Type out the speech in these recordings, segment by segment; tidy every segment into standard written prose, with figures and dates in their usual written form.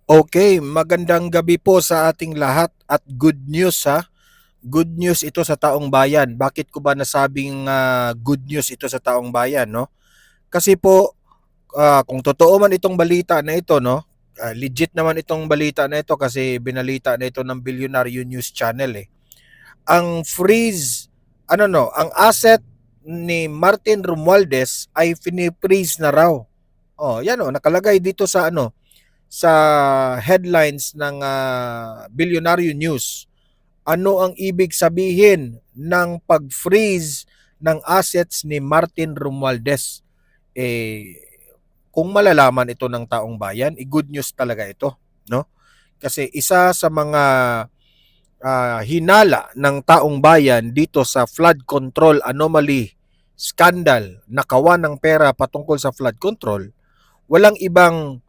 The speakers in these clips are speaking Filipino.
Okay, magandang gabi po sa ating lahat at good news ha. Good news ito sa taong bayan. Bakit ko ba nasabing good news ito sa taong bayan, no? Kasi po kung totoo man itong balita na ito, no? Legit naman itong balita na ito kasi binalita na ito ng Bilyonaryo News Channel eh. Ang freeze, ang asset ni Martin Romualdez ay fini-freeze na raw. Oh, yan oh, nakalagay dito sa headlines ng Bilyonaryo News. Ano ang ibig sabihin ng pag-freeze ng assets ni Martin Romualdez? Kung malalaman ito ng taong bayan, good news talaga ito, no? Kasi isa sa mga hinala ng taong bayan dito sa flood control anomaly scandal, nakawan ng pera patungkol sa flood control, walang ibang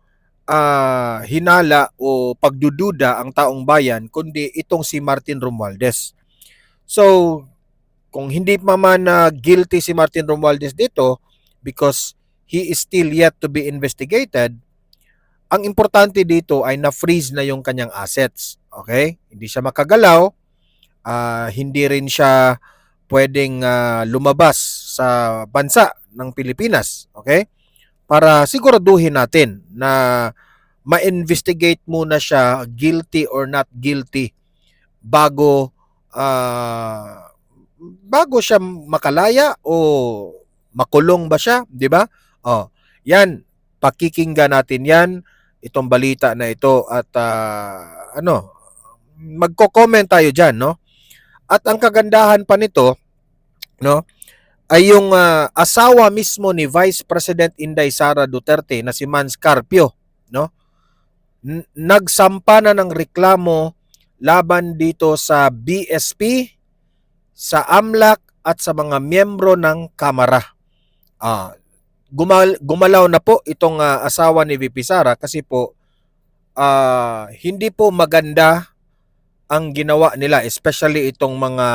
hinala o pagdududa ang taong bayan kundi itong si Martin Romualdez. So, kung hindi pa man guilty si Martin Romualdez dito because he is still yet to be investigated, ang importante dito ay na-freeze na yung kanyang assets. Okay? Hindi siya makagalaw, hindi rin siya pwedeng lumabas sa bansa ng Pilipinas. Okay? Para siguraduhin natin na ma-investigate muna siya guilty or not guilty bago bago siya makalaya o makulong ba siya, 'di ba? Oh, 'yan, pakikinggan natin 'yan, itong balita na ito at magko-comment tayo diyan, no? At ang kagandahan pa nito, no, ay yung asawa mismo ni Vice President Inday Sara Duterte na si Mans Carpio, no? Nagsampa na ng reklamo laban dito sa BSP, sa AMLAC at sa mga miyembro ng Kamara. Gumalaw na po itong asawa ni VP Sara kasi po hindi po maganda ang ginawa nila, especially itong mga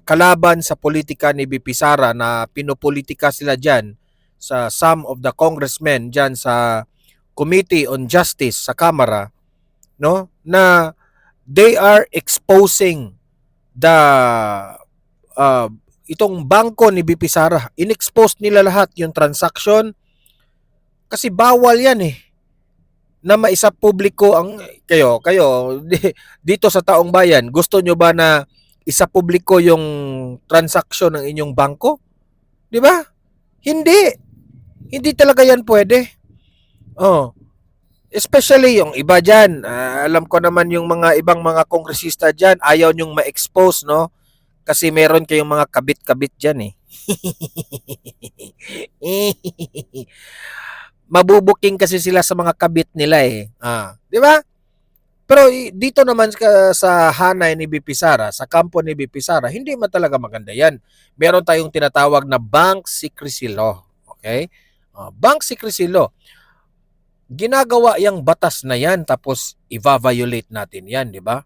kalaban sa politika ni VP Sara na pinopolitika sila dyan sa some of the congressmen dyan sa Committee on Justice sa Kamara, no, na they are exposing the itong bangko ni BP Sara. Inexpose nila lahat yung transaction kasi bawal yan eh na maisa publiko ang kayo dito sa taong bayan. Gusto nyo ba na isa publiko yung transaction ng inyong bangko? 'Di ba? Hindi. Hindi talaga yan pwede. Oh, especially yung iba dyan. Alam ko naman yung mga ibang mga kongresista dyan, ayaw nyong ma-expose, no? Kasi meron kayong mga kabit-kabit dyan eh. Mabubuking kasi sila sa mga kabit nila eh. Di ba? Pero dito naman sa hanay ni BP Sara, sa kampo ni BP Sara, hindi man talaga maganda yan. Meron tayong tinatawag na bank secrecy law. Okay? Bank secrecy law. Ginagawa yung batas na yan tapos i-violate natin yan, di ba?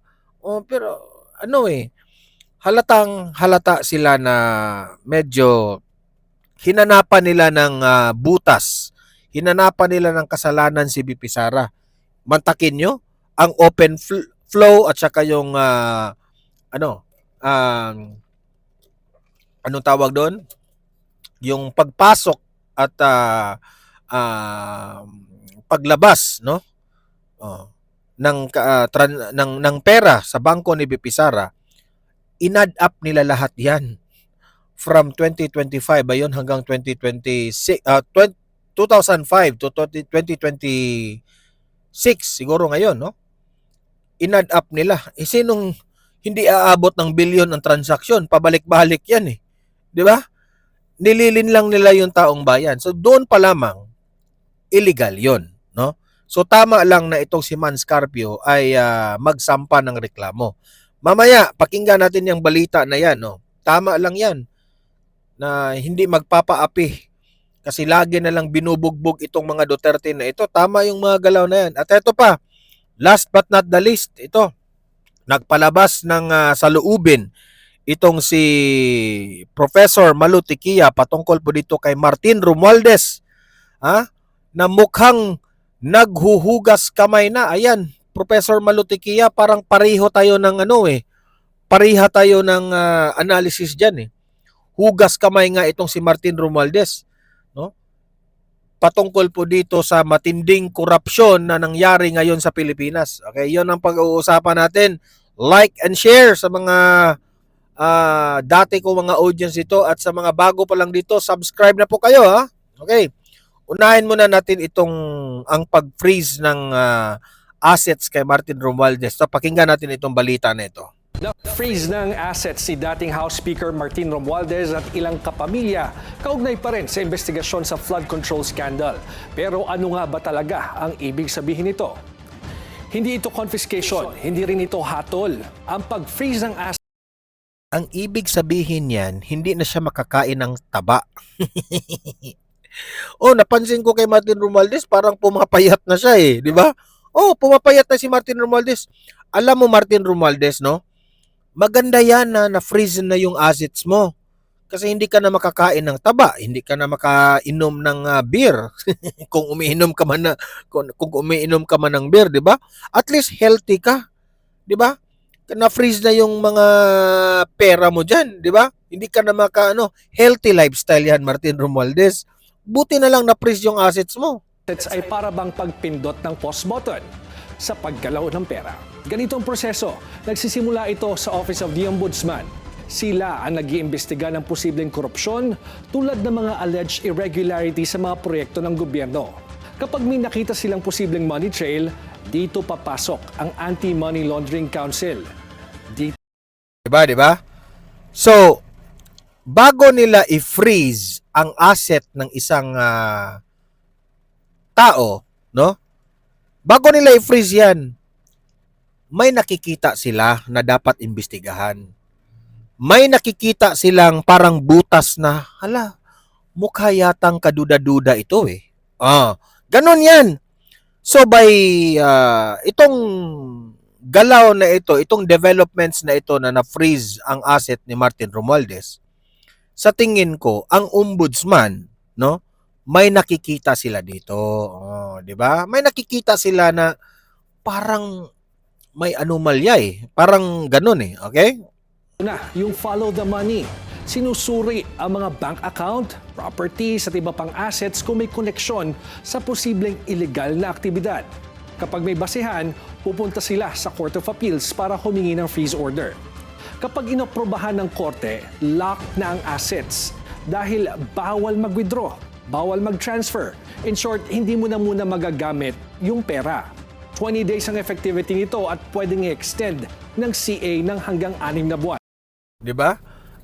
Pero halatang halata sila na medyo hinanapan nila ng butas. Hinanapan nila ng kasalanan si BP Sara. Mantakin nyo ang open flow at saka yung anong tawag doon? Yung pagpasok at paglabas, no? Ng pera sa bangko ni BP Sara, in-add up nila lahat 'yan from 2025 ayon hanggang 2026 2005 to 2026 siguro ngayon, no? In-add up nila. Sinong hindi aabot ng bilyon ang transaksyon? Pabalik-balik 'yan eh. 'Di ba? Nililin lang nila yung taong bayan. So doon pa lamang illegal 'yon, no? So tama lang na itong si Mans Carpio ay magsampa ng reklamo. Mamaya pakinggan natin yung balita na 'yan, no. Tama lang 'yan na hindi magpapaapi kasi lagi na lang binubugbog itong mga Duterte na ito. Tama yung mga galaw na 'yan. At ito pa, last but not the least, ito nagpalabas ng saloobin itong si Professor Malu Tiquia patungkol po dito kay Martin Romualdez, na mukhang naghuhugas kamay na. Ayan, Professor Malutikia, parang pareho tayo ng pareha tayo ng analysis diyan eh. Hugas kamay nga itong si Martin Romualdez, no? Patungkol po dito sa matinding korupsyon na nangyari ngayon sa Pilipinas. Okay, 'yon ang pag-uusapan natin. Like and share sa mga dati ko mga audience ito at sa mga bago pa lang dito, subscribe na po kayo ha. Okay. Unahin muna natin itong ang pag-freeze ng assets kay Martin Romualdez. So pakinggan natin itong balita na ito. Na-freeze ng assets si dating House Speaker Martin Romualdez at ilang kapamilya kaugnay pa rin sa investigasyon sa flood control scandal. Pero ano nga ba talaga ang ibig sabihin nito? Hindi ito confiscation, hindi rin ito hatol. Ang pag-freeze ng assets Ang ibig sabihin niyan, hindi na siya makakain ng taba. Napansin ko kay Martin Romualdez, parang pumapayat na siya eh, di ba? Pumapayat na si Martin Romualdez. Alam mo Martin Romualdez, no? Maganda yan na na-freeze na yung assets mo. Kasi hindi ka na makakain ng taba, hindi ka na makainom ng beer. kung umiinom ka man kung umiinom ka man ng beer, 'di ba? At least healthy ka, 'di ba? Na-freeze na yung mga pera mo diyan, 'di ba? Hindi ka na healthy lifestyle yan, Martin Romualdez. Buti na lang na-freeze yung assets mo. ay para bang pagpindot ng pause button sa paggalaw ng pera. Ganito ang proseso. Nagsisimula ito sa Office of the Ombudsman. Sila ang nag-iimbestiga ng posibleng korupsyon tulad ng mga alleged irregularity sa mga proyekto ng gobyerno. Kapag may nakita silang posibleng money trail, dito papasok ang Anti-Money Laundering Council. Diba? So, bago nila i-freeze ang asset ng isang tao, no? Bago nila i-freeze yan, may nakikita sila na dapat imbestigahan. May nakikita silang parang butas na, mukha yatang kaduda-duda ito eh. Ganon yan. So by itong galaw na ito, itong developments na ito na na-freeze ang asset ni Martin Romualdez, sa tingin ko, ang ombudsman, no, may nakikita sila dito. 'Di ba? May nakikita sila na parang may anomalya eh. Parang ganun eh. Okay? Yung follow the money. Sinusuri ang mga bank account, properties at iba pang assets kung may koneksyon sa posibleng illegal na aktibidad. Kapag may basehan, pupunta sila sa Court of Appeals para humingi ng freeze order. Kapag inoprobahan ng korte, locked na ang assets dahil bawal mag-withdraw, bawal mag-transfer. In short, hindi mo na muna magagamit yung pera. 20 days ang effectivity nito at pwedeng i-extend ng CA ng hanggang 6 na buwan. 'Di ba?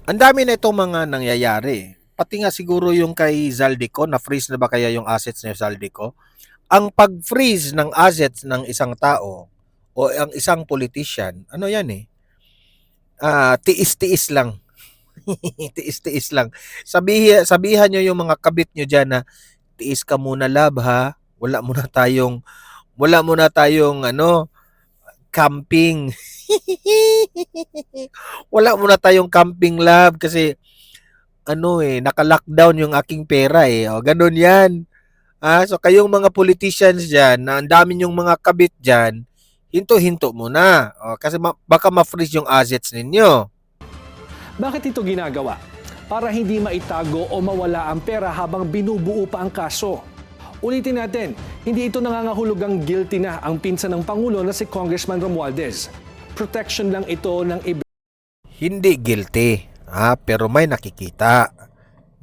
Ang dami na itong mga nangyayari. Pati nga siguro yung kay Zaldico, na-freeze na ba kaya yung assets ni Zaldico? Ang pag-freeze ng assets ng isang tao o ang isang politician, ano yan eh? Tiis-tiis lang. Tiis-tiis lang. Sabihan nyo yung mga kabit nyo dyan na tiis ka muna love ha. Wala muna tayong camping. Wala muna tayong camping love kasi naka-lockdown yung aking pera eh. Ganun yan. So kayong mga politicians dyan, na ang dami yung mga kabit dyan, hinto-hinto muna. Kasi baka ma-freeze yung assets ninyo. Bakit ito ginagawa? Para hindi maitago o mawala ang pera habang binubuo pa ang kaso. Ulitin natin, hindi ito nangangahulugang guilty na ang pinsan ng Pangulo na si Congressman Romualdez. Protection lang ito ng Hindi guilty, pero may nakikita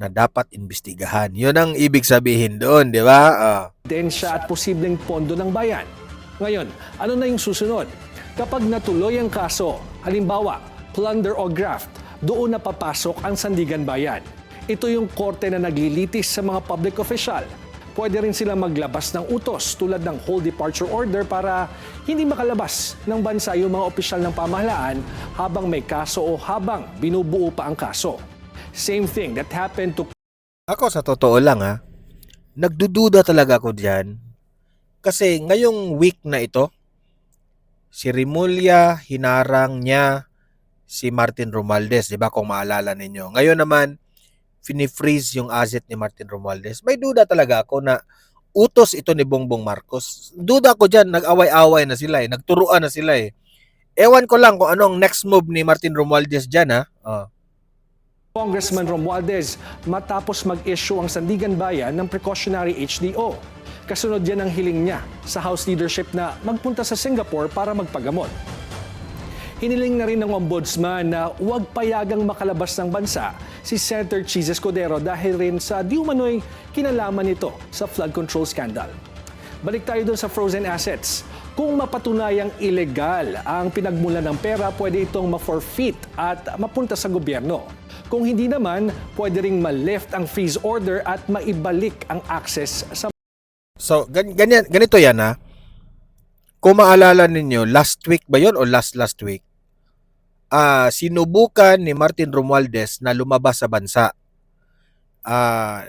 na dapat imbestigahan. Yun ang ibig sabihin doon, di ba? ebidensya at posibleng pondo ng bayan. Ngayon, ano na yung susunod? Kapag natuloy ang kaso, halimbawa, plunder o graft, doon na papasok ang Sandigan Bayan. Ito yung korte na naglilitis sa mga public official. Pwede rin sila maglabas ng utos tulad ng whole departure order para hindi makalabas ng bansa yung mga opisyal ng pamahalaan habang may kaso o habang binubuo pa ang kaso. Same thing that happened to... Ako sa totoo lang nagdududa talaga ako diyan. Kasi ngayong week na ito, si Rimulya, hinarang niya si Martin Romualdez, di ba kung maalala ninyo. Ngayon naman, fini-freeze yung asset ni Martin Romualdez. May duda talaga ako na, utos ito ni Bongbong Marcos. Duda ko dyan, nag-away-away na sila nagturuan na sila Ewan ko lang kung anong next move ni Martin Romualdez dyan ha. Congressman Romualdez matapos mag-issue ang Sandigan Bayan ng precautionary HDO. Kasunod yan ang hiling niya sa House leadership na magpunta sa Singapore para magpagamot. Hiniling na rin ng ombudsman na huwag payagang makalabas ng bansa si Senator Chis Escudero dahil rin sa di umano'y kinalaman nito sa flood control scandal. Balik tayo dun sa frozen assets. Kung mapatunayang ilegal ang pinagmulan ng pera, pwede itong ma-forfeit at mapunta sa gobyerno. Kung hindi naman, pwede ring ma-lift ang freeze order at maibalik ang access sa... So, ganito yan ha. Kung maalala ninyo, last week ba yun o last week? Sinubukan ni Martin Romualdez na lumabas sa bansa.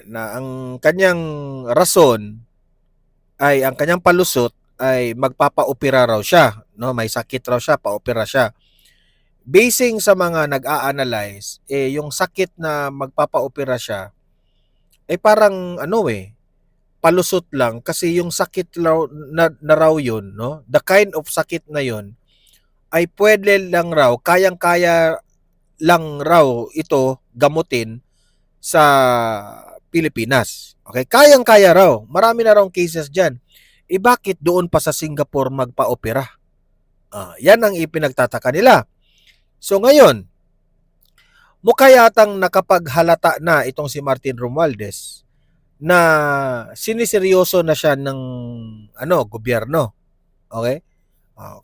Na ang kanyang rason ay ang kanyang palusot ay magpapa-opera raw siya, no? May sakit raw siya, pa-opera siya. Basing sa mga nag-a-analyze, yung sakit na magpapa-opera siya parang palusot lang kasi yung sakit na raw yun, no? The kind of sakit na yun ay pwede lang raw, kayang-kaya lang raw ito gamutin sa Pilipinas. Okay? Kayang-kaya raw. Marami na raw cases dyan. Bakit doon pa sa Singapore magpa-opera? Yan ang ipinagtataka nila. So ngayon, mukha yatang nakapaghalata na itong si Martin Romualdez na siniseryoso na siya ng gobyerno. Okay?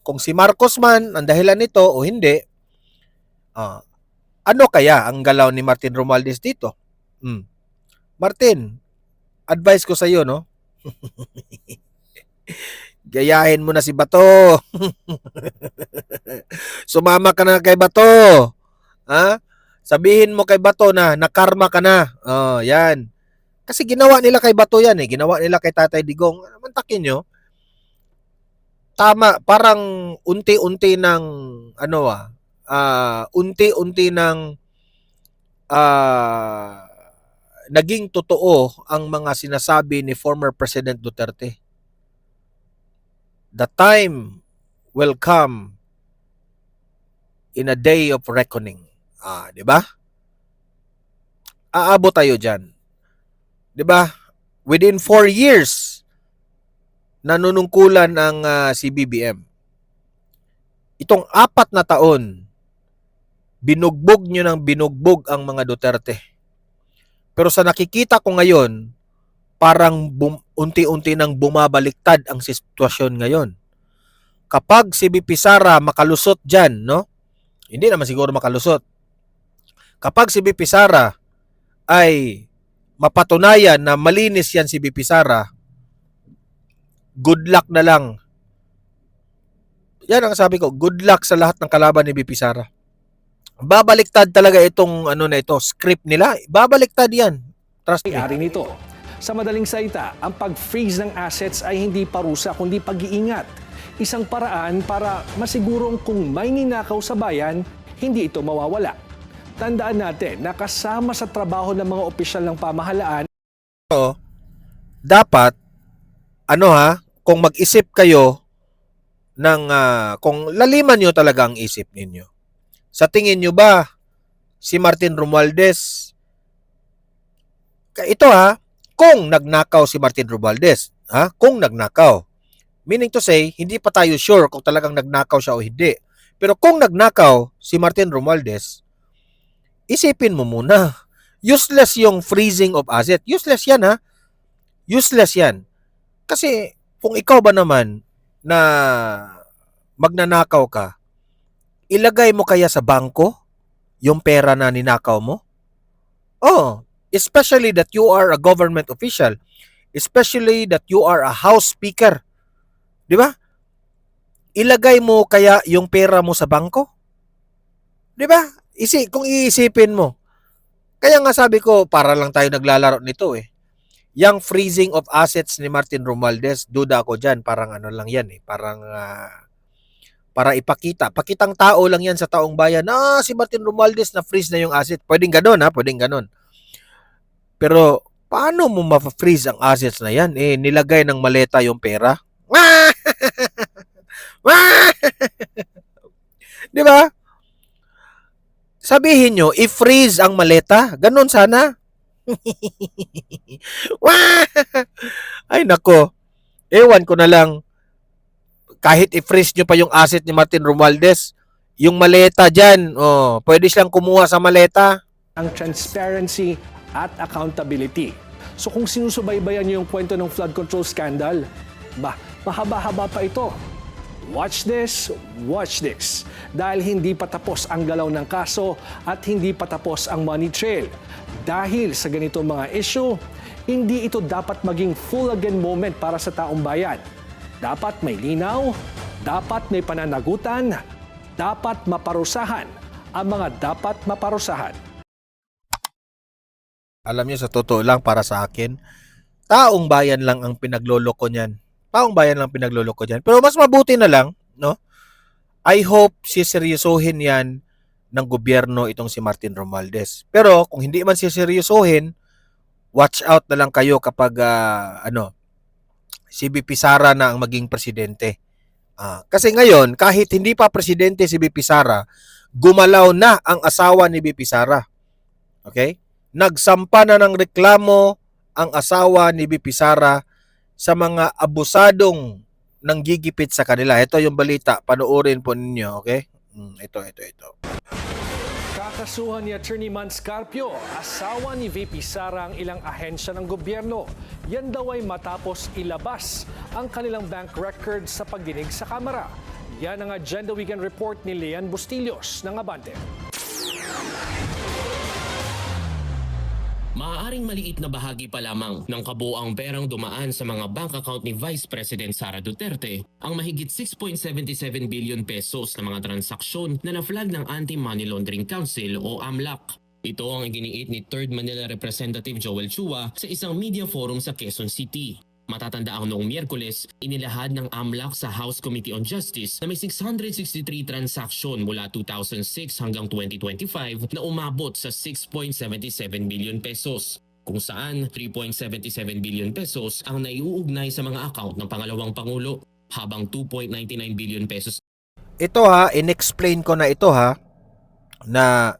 Kung si Marcos man ang dahilan nito o hindi, ano kaya ang galaw ni Martin Romualdez dito? Martin, advice ko sa iyo, no? Gayahin mo na si Bato. Sumama ka na kay Bato. Ha? Sabihin mo kay Bato na nakarma ka na. Yan. Kasi ginawa nila kay Bato yan Ginawa nila kay Tatay Digong. Mantakin nyo. Tama, parang unti-unti ng unti-unti ng naging totoo ang mga sinasabi ni former President Duterte. The time will come in a day of reckoning. Di ba? Aabot tayo diyan. Di ba? Within 4 years nanunungkulan ang si BBM. Itong 4 na taon, binugbog nyo ng binugbog ang mga Duterte. Pero sa nakikita ko ngayon, parang unti-unti nang bumabaliktad ang sitwasyon ngayon. Kapag si BP Sara makalusot dyan, no? Hindi naman siguro makalusot. Kapag si BP Sara ay mapatunayan na malinis yan si BP Sara, good luck na lang. Yan ang sabi ko, good luck sa lahat ng kalaban ni BP Sara. Babaliktad talaga itong script nila. Babaliktad yan. Trust me. Ari nito. Sa madaling salita, ang pag-freeze ng assets ay hindi parusa kundi pag-iingat. Isang paraan para masigurong kung may ninakaw sa bayan, hindi ito mawawala. Tandaan natin na kasama sa trabaho ng mga opisyal ng pamahalaan. Dapat, kung mag-isip kayo ng, kung laliman nyo talaga ang isip ninyo. Sa tingin nyo ba, si Martin Romualdez, ito kung nagnakaw si Martin Romualdez, kung nagnakaw. Meaning to say, hindi pa tayo sure kung talagang nagnakaw siya o hindi. Pero kung nagnakaw si Martin Romualdez, isipin mo muna, useless yung freezing of asset. Useless yan Useless yan. Kasi kung ikaw ba naman na magnanakaw ka, ilagay mo kaya sa bangko yung pera na ninakaw mo? Especially that you are a government official. Especially that you are a house speaker. Di ba? Ilagay mo kaya yung pera mo sa bangko? Di ba? Kung iisipin mo. Kaya nga sabi ko, para lang tayo naglalaro nito Yang freezing of assets ni Martin Romualdez, duda ako dyan, parang lang yan Parang para ipakita. Pakitang tao lang yan sa taong bayan. Si Martin Romualdez na freeze na yung asset. Pwedeng ganon pwedeng ganon. Pero Paano mo ma-freeze ang assets na yan? Nilagay ng maleta yung pera. Di ba? Sabihin nyo, i-freeze ang maleta. Ganon sana. Ay nako. Ewan ko na lang. Kahit i-freeze nyo pa yung asset ni Martin Romualdez, yung maleta dyan, pwede silang kumuha sa maleta. Ang transparency at accountability. So kung sinusubaybayan niyo yung kwento ng flood control scandal, mahaba-haba pa ito. Watch this, watch this. Dahil hindi pa tapos ang galaw ng kaso at hindi pa tapos ang money trail. Dahil sa ganito mga issue, hindi ito dapat maging full again moment para sa taong bayan. Dapat may linaw, dapat may pananagutan, dapat maparusahan ang mga dapat maparusahan. Alam niyo, sa totoo lang, para sa akin, taong bayan lang ang pinagloloko niyan. Taong bayan lang pinagloloko niyan. Pero mas mabuti na lang, no? I hope siseryosohin yan ng gobyerno itong si Martin Romualdez. Pero kung hindi man siseryosohin, watch out na lang kayo kapag si BP Sara na ang maging presidente. Kasi ngayon, kahit hindi pa presidente si BP Sara, gumalaw na ang asawa ni BP Sara. Okay? Nagsampa na ng reklamo ang asawa ni BP Sara sa mga abusadong nanggigipit sa kanila. Ito yung balita. Panoorin po ninyo, okay? Ito. Kakasuhan ni Attorney Mans Carpio, asawa ni VP Sara ang ilang ahensya ng gobyerno. Yan daw ay matapos ilabas ang kanilang bank records sa pagdinig sa Kamara. Yan ang Agenda Weekend Report ni Leon Bustillos ng Abante. Maaaring maliit na bahagi pa lamang ng kabuoang perang dumaan sa mga bank account ni Vice President Sara Duterte ang mahigit 6.77 billion pesos na mga transaksyon na na-flag ng Anti-Money Laundering Council o AMLAC. Ito ang iginiit ni 3rd Manila Representative Joel Chua sa isang media forum sa Quezon City. Matatanda ang noong Miyerkules, inilahad ng AMLAC sa House Committee on Justice na may 663 transaksyon mula 2006 hanggang 2025 na umabot sa 6.77 billion pesos, kung saan 3.77 billion pesos ang naiuugnay sa mga account ng pangalawang Pangulo, habang 2.99 billion pesos. Ito in-explain ko na ito na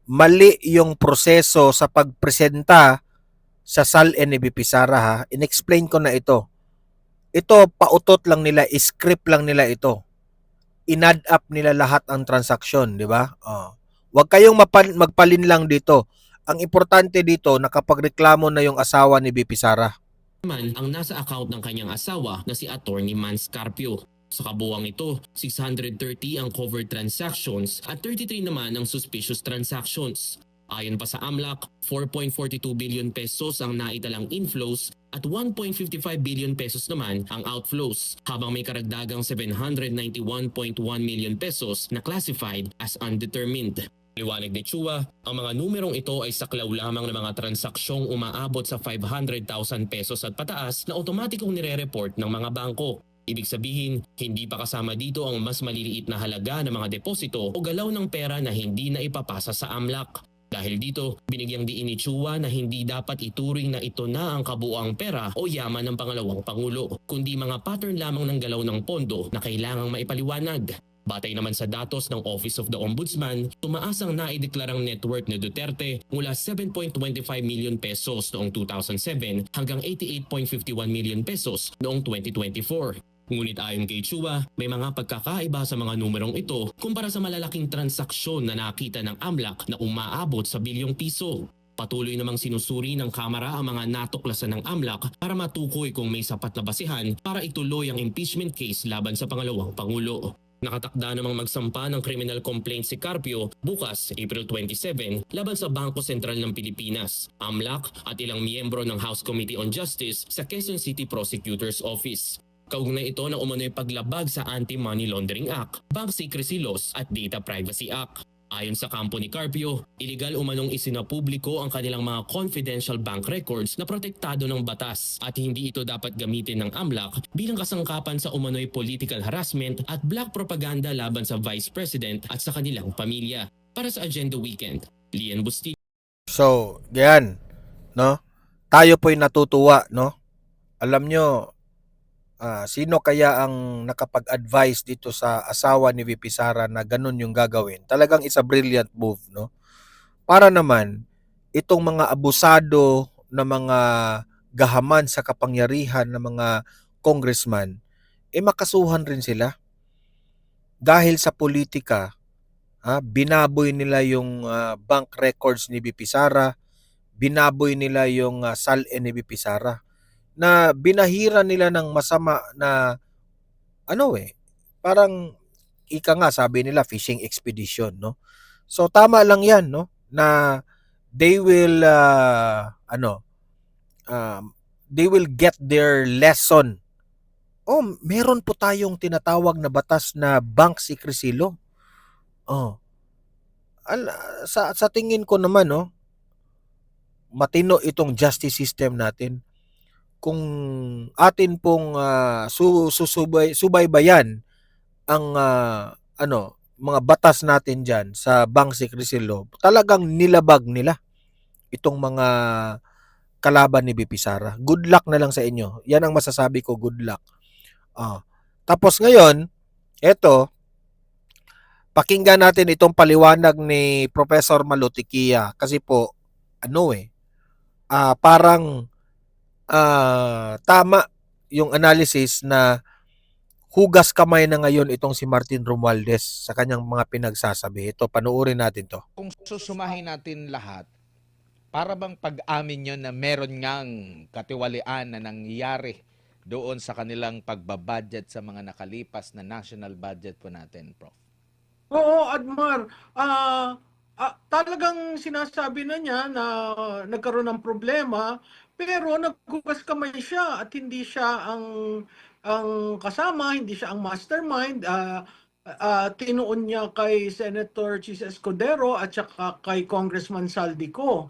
mali yung proseso sa pagpresenta sa SALN ni BP Sara in-explain ko na ito. Ito, pautot lang nila, script lang nila ito. In-add up nila lahat ang transaksyon, di ba? Huwag kayong magpalinlang dito. Ang importante dito, nakapagreklamo na yung asawa ni BP Sara. Naman ang nasa account ng kanyang asawa na si Attorney Mans Carpio. Sa kabuuang ito, 630 ang covered transactions at 33 naman ang suspicious transactions. Ayon pa sa AMLAC, 4.42 billion pesos ang naitalang inflows at 1.55 billion pesos naman ang outflows, habang may karagdagang 791.1 million pesos na classified as undetermined. Liwanag ni Chua, ang mga numerong ito ay saklaw lamang ng mga transaksyong umaabot sa 500,000 pesos at pataas na otomatikong nire-report ng mga bangko. Ibig sabihin, hindi pa kasama dito ang mas maliliit na halaga ng mga deposito o galaw ng pera na hindi na ipapasa sa AMLAC. Dahil dito, binigyang diin ni Chua na hindi dapat ituring na ito na ang kabuuang pera o yaman ng pangalawang Pangulo, kundi mga pattern lamang ng galaw ng pondo na kailangang maipaliwanag. Batay naman sa datos ng Office of the Ombudsman, tumaas ang naideklarang net worth ni Duterte mula 7.25 million pesos noong 2007 hanggang 88.51 million pesos noong 2024. Ngunit ayon kay Chua, may mga pagkakaiba sa mga numerong ito kumpara sa malalaking transaksyon na nakita ng AMLAC na umaabot sa bilyong piso. Patuloy namang sinusuri ng Kamara ang mga natuklasan ng AMLAC para matukoy kung may sapat na basihan para ituloy ang impeachment case laban sa pangalawang Pangulo. Nakatakda namang magsampa ng criminal complaint si Carpio bukas, April 27, laban sa Bangko Sentral ng Pilipinas, AMLAC at ilang miyembro ng House Committee on Justice sa Quezon City Prosecutor's Office. Kaugnay ito na umano'y paglabag sa Anti-Money Laundering Act, Bank Secrecy Laws at Data Privacy Act. Ayon sa kampo ni Carpio, iligal umanong isinapubliko ang kanilang mga confidential bank records na protektado ng batas at hindi ito dapat gamitin ng AMLAC bilang kasangkapan sa umano'y political harassment at black propaganda laban sa Vice President at sa kanilang pamilya. Para sa Agenda Weekend, Leon Bustillos. So, yan, no? tayo po'y natutuwa, no? Alam nyo, sino kaya ang nakapag-advise dito sa asawa ni VP Sara na ganun yung gagawin? Talagang it's a brilliant move, no? Para naman, itong mga abusado na mga gahaman sa kapangyarihan ng mga congressman, makasuhan rin sila. Dahil sa politika, binaboy nila yung bank records ni VP Sara, binaboy nila yung SALN ni VP Sara, na binahira nila ng masama na parang ika nga sabi nila fishing expedition, no? So tama lang 'yan, no? Na they will they will get their lesson. Oh, meron po tayong tinatawag na batas na bank secrecy law. Oh, al- sa tingin ko naman, no, matino itong justice system natin. Kung atin pong subaybayan ang mga batas natin diyan sa bank secrecy law, talagang nilabag nila itong mga kalaban ni BP Sara. Good luck na lang sa inyo. Yan ang masasabi ko, good luck. Ah. Tapos ngayon, eto, pakinggan natin itong paliwanag ni Professor Malutikia kasi po parang tama yung analysis na hugas kamay na ngayon itong si Martin Romualdez sa kanyang mga pinagsasabi. Ito, panoorin natin to. Kung susumahin natin lahat, para bang pag-amin nyo na meron ngang katiwalian na nangyayari doon sa kanilang pagbabudget sa mga nakalipas na national budget po natin, Prof? Oo, Admar. Talagang sinasabi na niya na nagkaroon ng problema, pero naghugas kamay siya at hindi siya ang kasama, hindi siya ang mastermind. Tinuon niya kay Senator Chis Escudero at saka kay Congressman Saldico.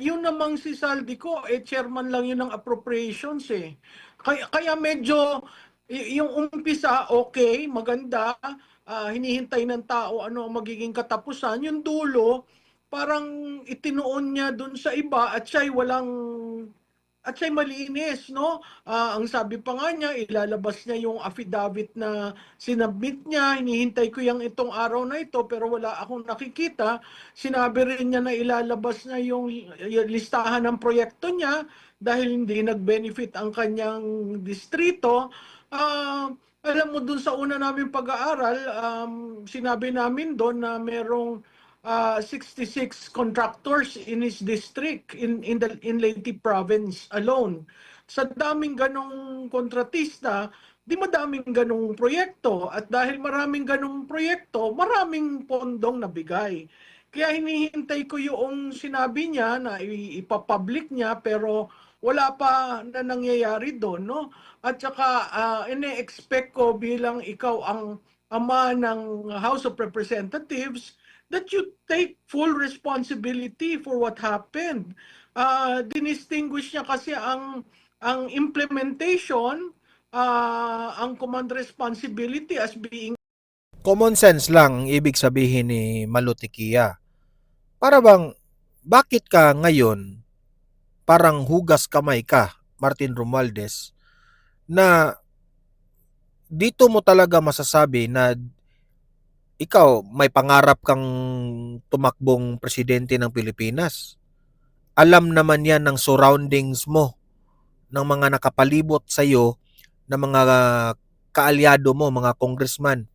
Yun namang si Saldico, chairman lang yun ng appropriations eh. Kaya medyo yung umpisa okay, maganda, hinihintay ng tao ano ang magiging katapusan. Yung dulo, parang itinuon niya dun sa iba at siya'y malinis, no? Ang sabi pa nga niya, ilalabas niya yung affidavit na sinubmit niya. Hinihintay ko yung itong araw na ito pero wala akong nakikita. Sinabi rin niya na ilalabas na yung listahan ng proyekto niya dahil hindi nag-benefit ang kanyang distrito. Alam mo, dun sa una namin pag-aaral, sinabi namin doon na merong 66 contractors in his district in Leyte province alone. Sa daming ganong kontratista, di madaming ganong proyekto at dahil maraming ganong proyekto, maraming pondong nabigay. Kaya hinihintay ko yung sinabi niya na ipapublic niya pero wala pa na nangyayari doon, no? At saka ine-expect ko bilang ikaw ang ama ng House of Representatives that you take full responsibility for what happened. Dinistinguish niya kasi ang implementation, ang command responsibility as being Common sense lang ang ibig sabihin ni Malutikia. Para bang, bakit ka ngayon parang hugas kamay ka, Martin Romualdez, na dito mo talaga masasabi na ikaw may pangarap kang tumakbong presidente ng Pilipinas. Alam naman yan ng surroundings mo, ng mga nakapalibot sa iyo, ng mga kaalyado mo, mga congressman.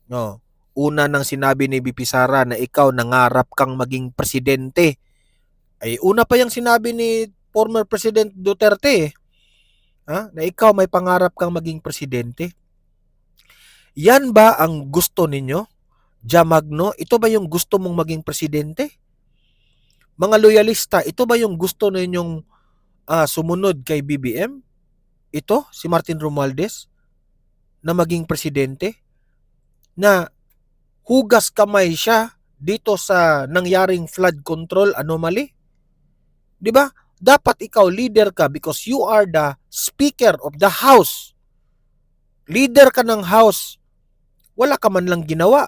No. Una nang sinabi ni BP Sara na ikaw nangarap kang maging presidente. Ay una pa yung sinabi ni former President Duterte na ikaw may pangarap kang maging presidente. Yan ba ang gusto ninyo? Jamagno, ito ba yung gusto mong maging presidente? Mga loyalista, ito ba yung gusto ninyong sumunod kay BBM? Ito, si Martin Romualdez, na maging presidente? Na hugas kamay siya dito sa nangyaring flood control anomaly? Di ba? Dapat ikaw leader ka because you are the speaker of the house. Leader ka ng house. Wala ka man lang ginawa.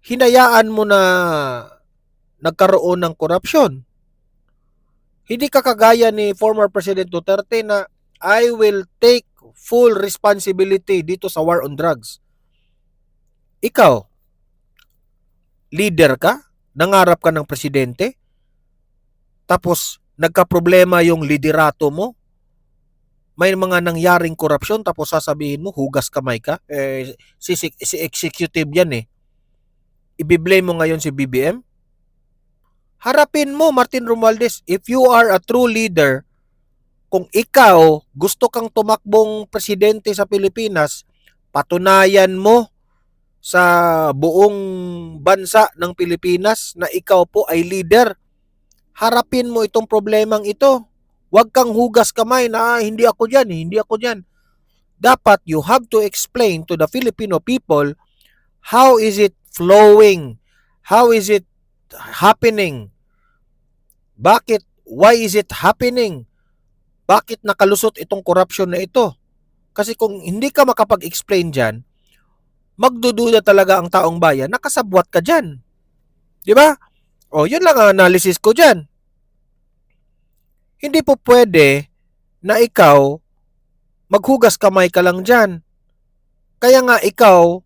Hinayaan mo na nagkaroon ng korupsyon. Hindi ka kagaya ni former President Duterte na I will take full responsibility dito sa war on drugs. Ikaw, leader ka, nangarap ka ng presidente, tapos nagka-problema yung liderato mo, may mga nangyaring korupsyon, tapos sasabihin mo, hugas kamay ka. Si executive yan eh. Ibiblame mo ngayon si BBM? Harapin mo, Martin Romualdez. If you are a true leader, kung ikaw gusto kang tumakbong presidente sa Pilipinas, patunayan mo sa buong bansa ng Pilipinas na ikaw po ay leader. Harapin mo itong problemang ito. Huwag kang hugas kamay na hindi ako dyan, hindi ako dyan. Dapat you have to explain to the Filipino people how is it flowing, how is it happening, bakit, why is it happening, bakit nakalusot itong corruption na ito. Kasi kung hindi ka makapag-explain dyan, magdududa talaga ang taong bayan, nakasabwat ka dyan. Di ba? O, yun lang ang analysis ko dyan. Hindi po pwede na ikaw maghugas kamay ka lang dyan. Kaya nga ikaw,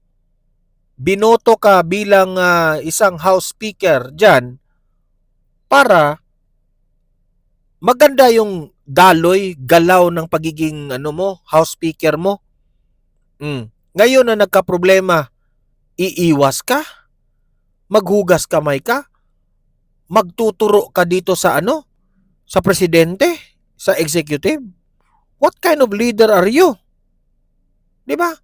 binoto ka bilang isang house speaker dyan para maganda yung daloy, galaw ng pagiging house speaker mo. Ngayon na nagka-problema, iiwas ka? Maghugas kamay ka? Magtuturo ka dito sa sa presidente, sa executive? What kind of leader are you? 'Di ba?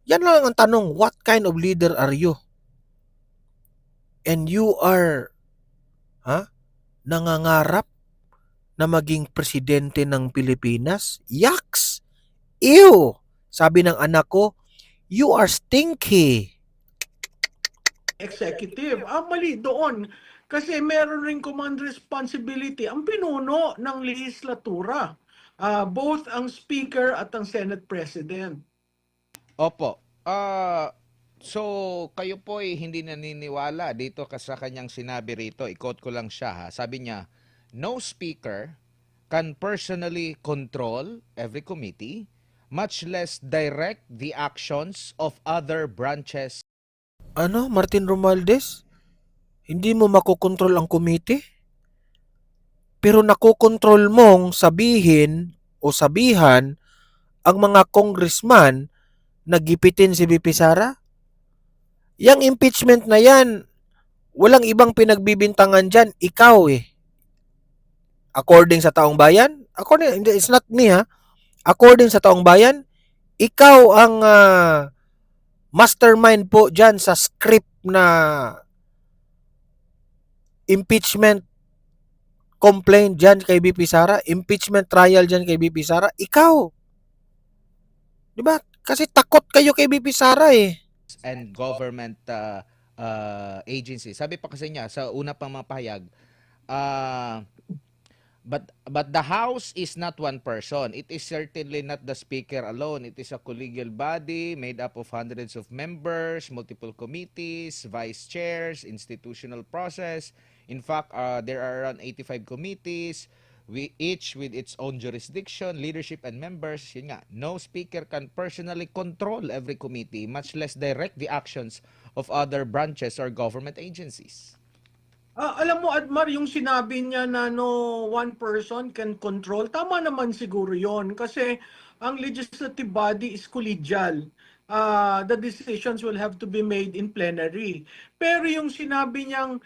Yan lang ang tanong, what kind of leader are you? And you are nangangarap na maging presidente ng Pilipinas? Yaks! Ew! Sabi ng anak ko, you are stinky. Executive. Mali doon. Kasi meron ring command responsibility ang pinuno ng legislatura. Both ang Speaker at ang Senate President. Opo. So, kayo po ay hindi naniniwala dito sa kanyang sinabi rito. I-quote ko lang siya ha. Sabi niya, no speaker can personally control every committee, much less direct the actions of other branches. Martin Romualdez? Hindi mo makokontrol ang komite? Pero nakokontrol mong sabihin o sabihan ang mga congressman na gipitin si VP Sara? Yang impeachment na yan, walang ibang pinagbibintangan dyan, ikaw eh. According sa taong bayan, it's not me ha, according sa taong bayan, ikaw ang mastermind po dyan sa script na impeachment complaint dyan kay BP Sara, impeachment trial dyan kay BP Sara, ikaw. Diba? Kasi takot kayo kay BP Sara eh. And government agencies. Sabi pa kasi niya sa una pang mga pahayag, but the House is not one person. It is certainly not the Speaker alone. It is a collegial body made up of hundreds of members, multiple committees, vice chairs, institutional process. In fact, there are around 85 committees, each with its own jurisdiction, leadership, and members. Yun nga, no speaker can personally control every committee, much less direct the actions of other branches or government agencies. Alam mo, Admar, yung sinabi niya na no one person can control, tama naman siguro yon kasi ang legislative body is collegial. The decisions will have to be made in plenary. Pero yung sinabi niyang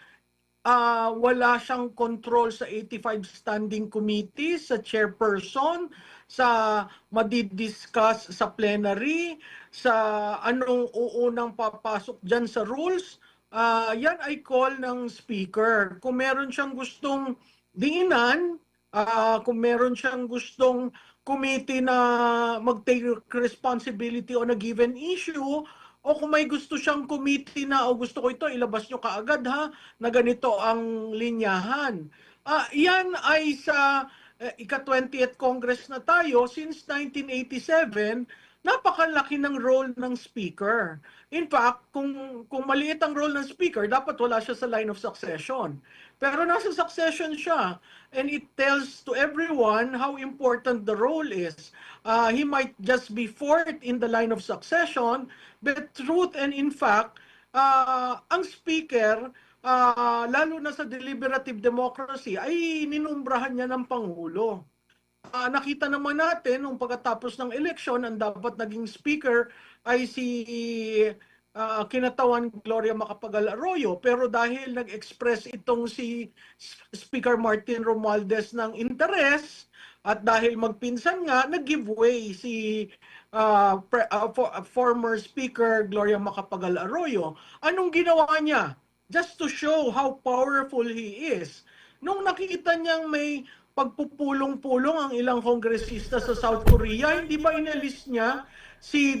wala siyang control sa 85 standing committees, sa chairperson, sa madidiscuss sa plenary, sa anong uunang papasok dyan sa rules, yan ay call ng speaker. Kung meron siyang gustong diinan, kung meron siyang gustong committee na mag-take responsibility on a given issue, o kung may gusto siyang committee na, o gusto ko ito, ilabas nyo kaagad ha, na ganito ang linyahan. Yan ay sa ika-20th Congress na tayo, since 1987, napakalaki ng role ng speaker. In fact, kung maliit ang role ng speaker, dapat wala siya sa line of succession. Pero nasa succession siya, and it tells to everyone how important the role is. He might just be fourth in the line of succession, but truth and in fact, ang speaker, lalo na sa deliberative democracy, ay ninumbrahan niya ng Pangulo. Nakita naman natin nung pagkatapos ng eleksyon, ang dapat naging speaker ay si kinatawan Gloria Macapagal Arroyo. Pero dahil nag-express itong si Speaker Martin Romualdez ng interes, at dahil magpinsan nga, nag-giveaway si former Speaker Gloria Macapagal Arroyo. Anong ginawa niya? Just to show how powerful he is. Nung nakikita niyang may pagpupulong-pulong ang ilang kongresista sa South Korea, hindi ba inalis niya si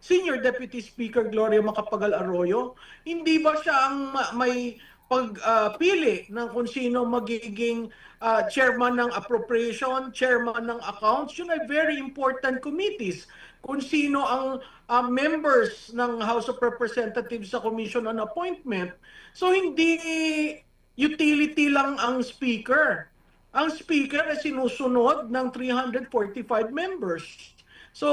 Senior Deputy Speaker Gloria Macapagal Arroyo? Hindi ba siya ang may pagpili ng kung sino magiging chairman ng appropriation, chairman ng accounts? Yun ay very important committees. Kung sino ang members ng House of Representatives sa Commission on Appointment. So hindi utility lang ang speaker. Ang speaker ay sinusunod ng 345 members. So,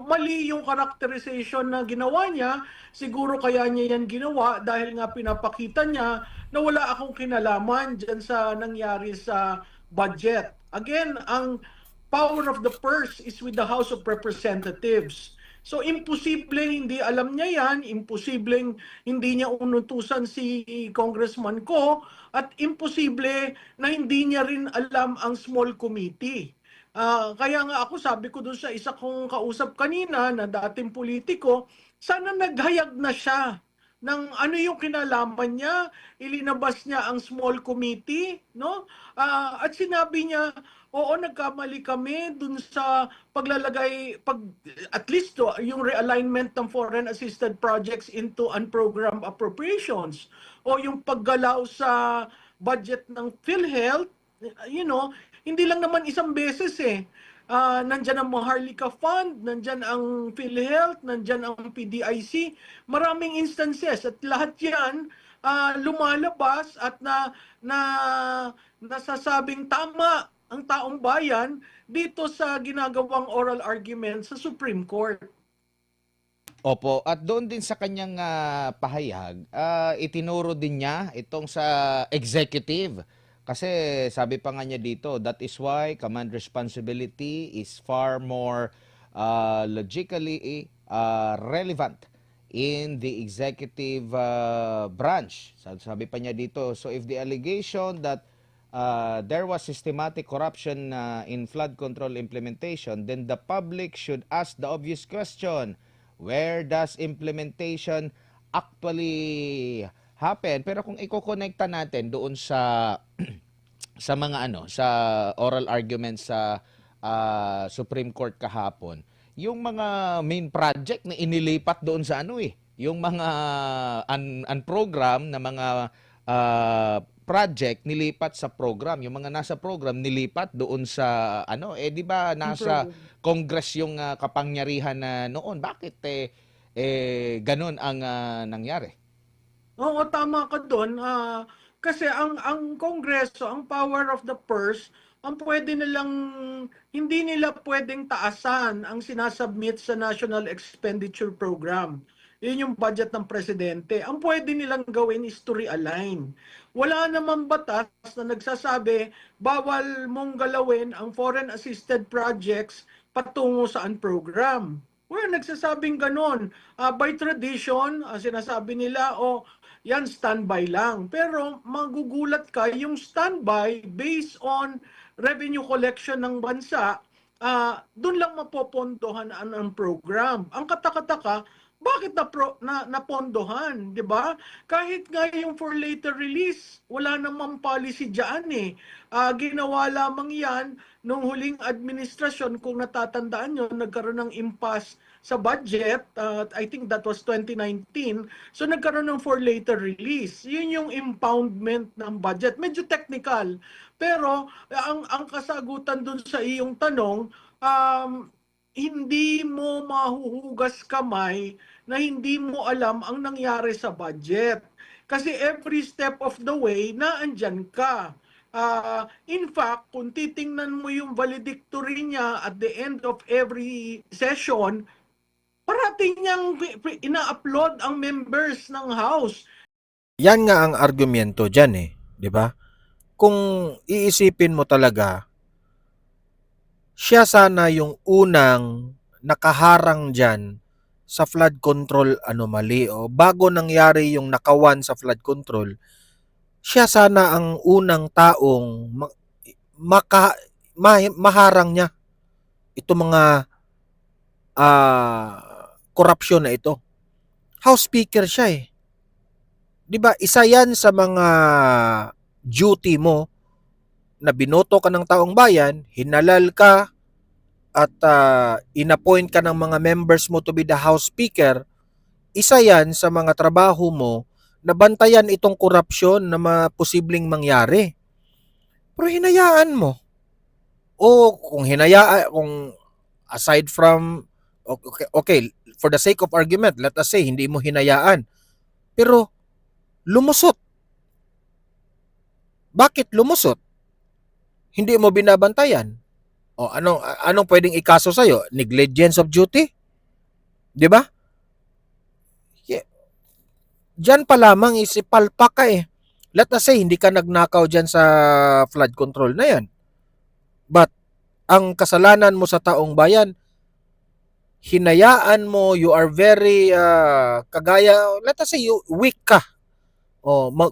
mali yung characterization na ginawa niya. Siguro kaya niya yan ginawa dahil nga pinapakita niya na wala akong kinalaman dyan sa nangyari sa budget. Again, ang power of the purse is with the House of Representatives. So, imposibleng hindi alam niya yan, imposibleng hindi niya unutusan si Congressman Ko, at imposible na hindi niya rin alam ang small committee. Kaya nga ako sabi ko doon sa isa kong kausap kanina na dating politiko, sana naghayag na siya ng ano yung kinalaman niya, ilinabas niya ang small committee, no? At sinabi niya, oo, nagkamali kami dun sa paglalagay, at least yung realignment ng foreign assisted projects into unprogrammed appropriations, o yung paggalaw sa budget ng PhilHealth, hindi lang naman isang beses eh. Nandyan ang Maharlika Fund, nandyan ang PhilHealth, nandyan ang PDIC. Maraming instances at lahat yan lumalabas at nasasabing tama ang taong bayan dito sa ginagawang oral argument sa Supreme Court. Opo, at doon din sa kanyang pahayag, itinuro din niya itong sa executive. Kasi sabi pa nga niya dito, that is why command responsibility is far more logically relevant in the executive branch. Sabi pa niya dito, so if the allegation that there was systematic corruption in flood control implementation, then the public should ask the obvious question, where does implementation actually happen? Pero kung iko-connecta natin doon sa sa mga sa oral arguments sa Supreme Court kahapon, yung mga main project na inilipat doon sa yung mga unprogram na mga project nilipat sa program, yung mga nasa program nilipat doon sa di ba nasa Congress yung kapangyarihan na noon, bakit ganun ang nangyari? Oo, tama ka doon. Kasi ang Kongreso, ang power of the purse, hindi nila pwedeng taasan ang sinasubmit sa National Expenditure Program. Yun yung budget ng presidente. Ang pwede nilang gawin is to realign. Wala namang batas na nagsasabi, bawal mong galawin ang foreign assisted projects patungo sa program. Well, nagsasabing ganon. By tradition, sinasabi nila, yan standby lang. Pero magugulat ka, yung standby based on revenue collection ng bansa, doon lang mapopondohan ang program. Ang katakataka, bakit napondohan, di ba? Kahit nga yung for later release, wala namang policy dyan eh. Ginawa lamang yan nung huling administrasyon, kung natatandaan nyo, nagkaroon ng impasse sa budget, I think that was 2019. So nagkaroon ng for later release. Yun yung impoundment ng budget. Medyo technical. Pero ang kasagutan dun sa iyong tanong, hindi mo mahuhugas kamay na hindi mo alam ang nangyari sa budget. Kasi every step of the way, naandyan ka. In fact, kung titingnan mo yung valedictory niya at the end of every session, parating niyang ina-upload ang members ng House. Yan nga ang argumento dyan eh, di ba? Kung iisipin mo talaga, siya sana yung unang nakaharang dyan sa flood control anomaly o bago nangyari yung nakawan sa flood control, siya sana ang unang taong maharang niya ito mga korupsyon na ito. House Speaker siya eh. 'Di ba? Isa 'yan sa mga duty mo na binoto ka ng taong bayan, hinalal ka at inappoint ka ng mga members mo to be the House Speaker. Isa 'yan sa mga trabaho mo na bantayan itong korupsyon na posibleng mangyari. Pero hinayaan mo. O kung aside from okay, for the sake of argument, let us say hindi mo hinayaan. Pero lumusot. Bakit lumusot? Hindi mo binabantayan. O anong pwedeng ikaso sa iyo? Negligence of duty? 'Di ba? Diyan pa lamang isipalpak ka eh. Let us say hindi ka nagnakaw diyan sa flood control na 'yan. But ang kasalanan mo sa taong bayan, hinayaan mo, you are very kagaya, let us say weak ka.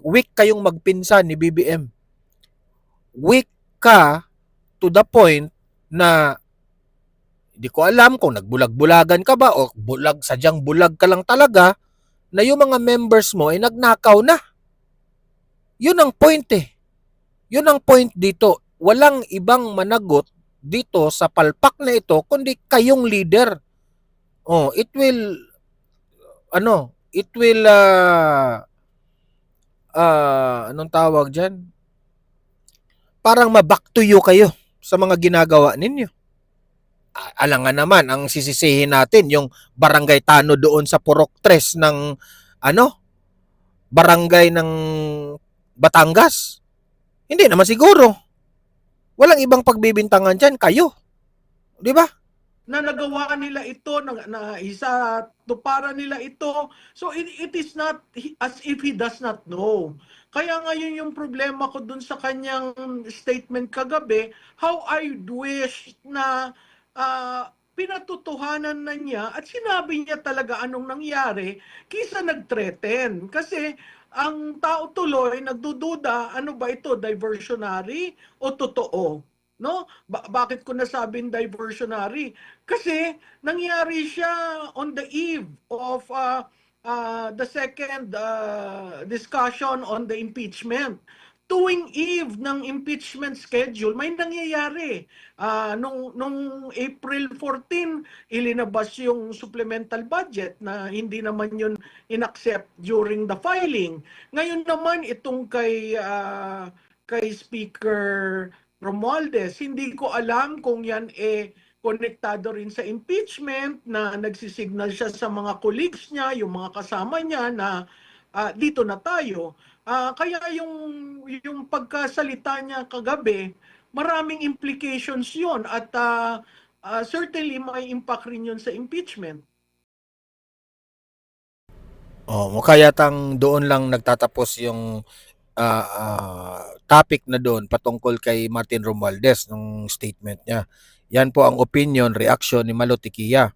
Weak kayong magpinsan ni BBM. Weak ka to the point na hindi ko alam kung nagbulag-bulagan ka ba o sadyang bulag ka lang talaga na yung mga members mo ay nagnakaw na. Yun ang point eh. Yun ang point dito. Walang ibang managot dito sa palpak na ito kundi kayong leader. It will anong tawag diyan? Parang ma-back to you kayo sa mga ginagawa ninyo. Alangan naman ang sisisihin natin yung barangay Tano doon sa Purok 3 ng barangay ng Batangas. Hindi naman siguro. Walang ibang pagbibintangan diyan, kayo. 'Di ba? Na nagawa nila ito, na isa tuparan nila ito. So it is not as if he does not know. Kaya ngayon yung problema ko dun sa kanyang statement kagabi, how I wish na pinatutuhanan na niya at sinabi niya talaga anong nangyari kaysa nag-threaten. Kasi ang tao tuloy nagdududa, ano ba ito, diversionary o totoo? No? Bakit ko nasabing diversionary? Kasi nangyari siya on the eve of the second discussion on the impeachment. Tuwing eve ng impeachment schedule, may nangyayari. Nung April 14, ilinabas yung supplemental budget na hindi naman yun inaccept during the filing. Ngayon naman itong kay Speaker Romualdez, hindi ko alam kung yan konektado rin sa impeachment na nagsisignal siya sa mga colleagues niya, yung mga kasama niya na dito na tayo. Kaya yung pagkasalita niya kagabi, maraming implications yun at certainly may impact rin yun sa impeachment. Mukha yatang doon lang nagtatapos yung topic na doon patungkol kay Martin Romualdez ng statement niya. Yan po ang opinion, reaction ni Malo Tiquia.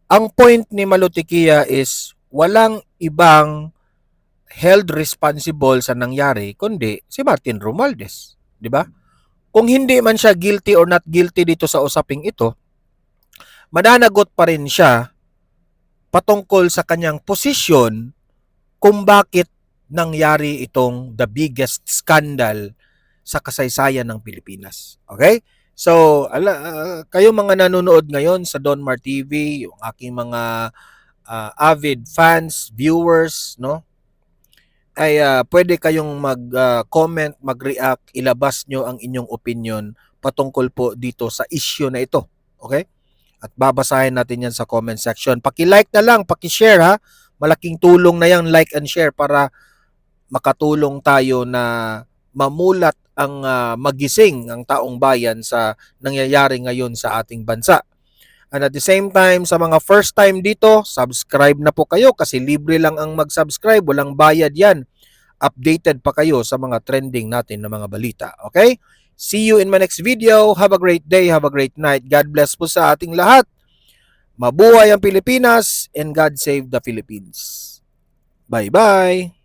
Ang point ni Malo Tiquia is walang ibang held responsible sa nangyari kundi si Martin Romualdez, 'di ba? Kung hindi man siya guilty or not guilty dito sa usaping ito, mananagot pa rin siya patungkol sa kanyang posisyon kung bakit nangyari itong the biggest scandal sa kasaysayan ng Pilipinas. Okay? So, kayo mga nanonood ngayon sa Donmar TV, yung aking mga avid fans, viewers, no? ay pwede kayong mag-comment, mag-react, ilabas nyo ang inyong opinion patungkol po dito sa issue na ito. Okay? At babasahin natin yan sa comment section. Paki-like na lang, paki-share ha. Malaking tulong na yan, like and share para makatulong tayo na mamulat ang magising ang taong bayan sa nangyayari ngayon sa ating bansa. And at the same time, sa mga first time dito, subscribe na po kayo kasi libre lang ang mag-subscribe. Walang bayad yan. Updated pa kayo sa mga trending natin na mga balita. Okay? See you in my next video. Have a great day. Have a great night. God bless po sa ating lahat. Mabuhay ang Pilipinas and God save the Philippines. Bye-bye.